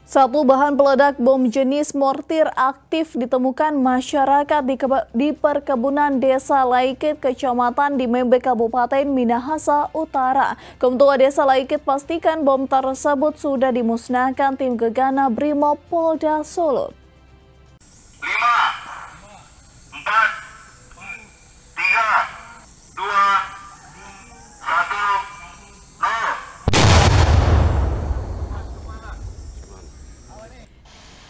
Satu bahan peledak bom jenis mortir aktif ditemukan masyarakat di perkebunan Desa Laikit, Kecamatan Dimembe, Kabupaten Minahasa Utara. Ketua Desa Laikit pastikan bom tersebut sudah dimusnahkan tim Gegana Brimob Polda Sulut. 5, 4, 3, 2, 1.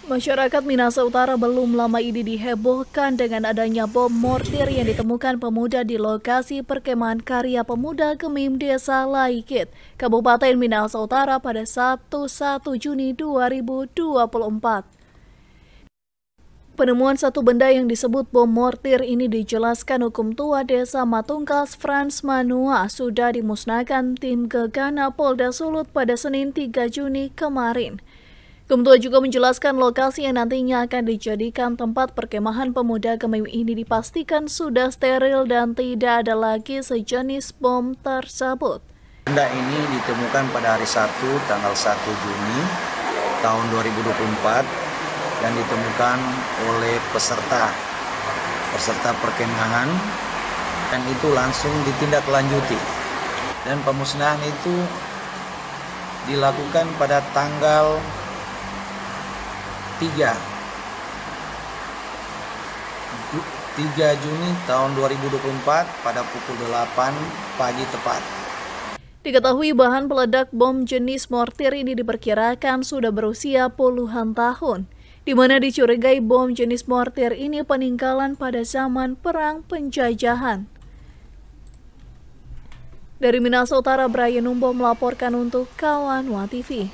Masyarakat Minahasa Utara belum lama ini dihebohkan dengan adanya bom mortir yang ditemukan pemuda di lokasi perkemahan karya pemuda Gemim Desa Laikit, Kabupaten Minahasa Utara pada Sabtu 1 Juni 2024. Penemuan satu benda yang disebut bom mortir ini dijelaskan Hukum Tua Desa Matungkas Frans Manua sudah dimusnahkan tim Gegana Polda Sulut pada Senin 3 Juni kemarin. Ketua juga menjelaskan lokasi yang nantinya akan dijadikan tempat perkemahan pemuda Gemim ini dipastikan sudah steril dan tidak ada lagi sejenis bom tersebut. Benda ini ditemukan pada hari Sabtu tanggal 1 Juni tahun 2024 dan ditemukan oleh peserta perkemahan dan itu langsung ditindaklanjuti. Dan pemusnahan itu dilakukan pada tanggal 3 Juni tahun 2024 pada pukul 8 pagi tepat. Diketahui bahan peledak bom jenis mortir ini diperkirakan sudah berusia puluhan tahun, di mana dicurigai bom jenis mortir ini peninggalan pada zaman perang penjajahan. Dari Minahasa Utara, Brian Numbo melaporkan untuk Kawan WA TV.